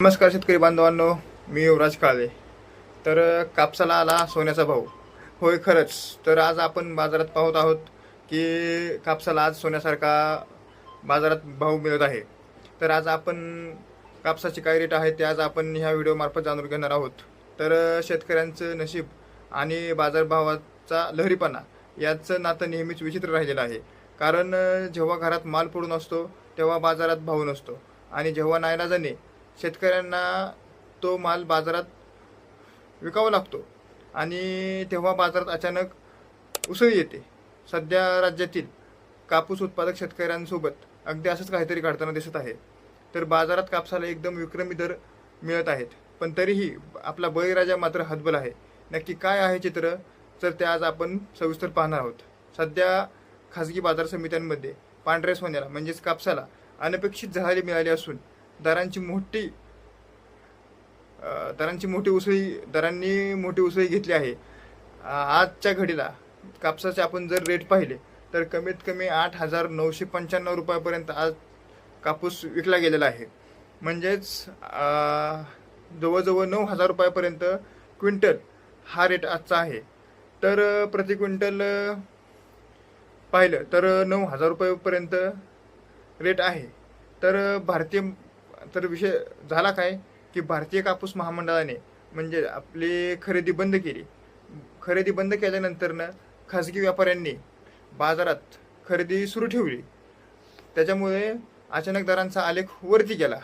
नमस्कार शेतकरी बांधवांनो, मी युवराज काळे. तर कापसाला आला सोन्याचा भाव. होय, खरंच. तर आज आपण बाजारात पाहत आहोत की कापसाला आज सोन्यासारखा बाजारात भाव मिळत आहे. तर आज आपण कापसाचे काय रेट आहे ते आज आपण ह्या व्हिडिओमार्फत जाणून घेणार आहोत. तर शेतकऱ्यांचं नशीब आणि बाजारभावाचा लहरीपणा याचं नातं नेहमीच विचित्र राहिलेलं आहे. कारण जेव्हा घरात माल पडून असतो तेव्हा बाजारात भाव नसतो, आणि जेव्हा नाईलाजाने शेतकऱ्यांना तो माल बाजारात विकावा लागतो आणि तेव्हा बाजारात अचानक उसळी येते. सध्या राज्यातील कापूस उत्पादक शेतकऱ्यांसोबत अगदी असंच काहीतरी घडताना दिसत आहे. तर बाजारात कापसाला एकदम विक्रमी दर मिळत आहेत, पण तरीही आपला बळीराजा मात्र हतबल आहे. नक्की काय आहे चित्र, तर ते आज आपण सविस्तर पाहणार आहोत. सध्या खाजगी बाजार समित्यांमध्ये पांढऱ्या सोन्याला म्हणजेच कापसाला अनपेक्षित झळाळी मिळाली असून दरांची मोठी उसळी घेतली आहे. आजच्या घडीला कापसाचे आपण जर रेट पाहिले तर कमीत कमी 8,995 रुपयापर्यंत आज कापूस विकला गेलेला आहे. म्हणजेच जवळजवळ 9,000 रुपयापर्यंत क्विंटल हा रेट आजचा आहे. तर प्रति क्विंटल पाहिलं तर 9,000 रुपयेपर्यंत रेट आहे. तर विषय झाला काय की भारतीय कापूस महामंडळाने म्हणजे आपली खरेदी बंद केल्यानंतरनं खाजगी व्यापाऱ्यांनी बाजारात खरेदी सुरू ठेवली. त्याच्यामुळे अचानक दरांचा आलेख वरती गेला.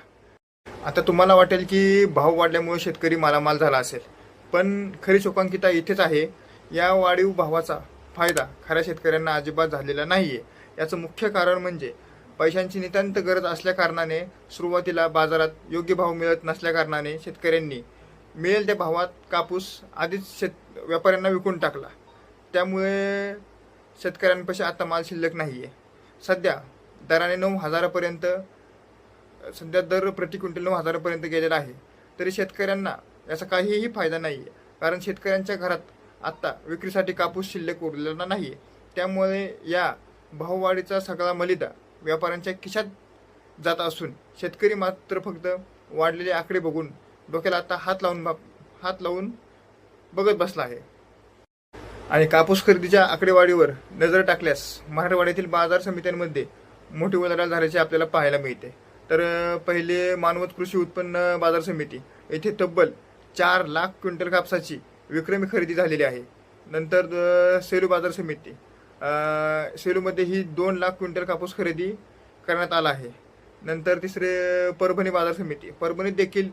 आता तुम्हाला वाटेल की भाव वाढल्यामुळे शेतकरी मालामाल झाला असेल, पण खरी शोकांकिता इथेच आहे. या वाढीव भावाचा फायदा खऱ्या शेतकऱ्यांना अजिबात झालेला नाहीये. याचं मुख्य कारण म्हणजे पैशांची नितांत गरज असल्याकारणाने सुरुवातीला बाजारात योग्य भाव मिळत नसल्याकारणाने शेतकऱ्यांनी मिळेल त्या भावात कापूस आधीच व्यापाऱ्यांना विकून टाकला. त्यामुळे शेतकऱ्यांपाशी आता माल शिल्लक नाही आहे. सध्या दराने 9,000पर्यंत सध्या दर प्रति क्विंटल 9,000पर्यंत गेलेला आहे. तरी शेतकऱ्यांना याचा काहीही फायदा नाही आहे, कारण शेतकऱ्यांच्या घरात आत्ता विक्रीसाठी कापूस शिल्लक उरलेला नाही आहे. त्यामुळे या भाववाढीचा सगळा मलिदा व्यापाऱ्यांच्या खिशात जात असून शेतकरी मात्र फक्त वाढलेले आकडे बघून डोक्याला आता हात लावून बघत बसला आहे. आणि कापूस खरेदीच्या आकडेवाढीवर नजर टाकल्यास मराठवाड्यातील बाजार समित्यांमध्ये मोठी उलाढाल झाल्याचे आपल्याला पाहायला मिळते. तर पहिले मानवत कृषी उत्पन्न बाजार समिती येथे तब्बल 4 लाख क्विंटल कापसाची विक्रमी खरेदी झालेली आहे. नंतर सेलू बाजार समिती, सेलूमध्ये ही 2 लाख क्विंटल कापूस खरेदी करण्यात आला आहे. नंतर तिसरे परभणी बाजार समिती, परभणीत देखील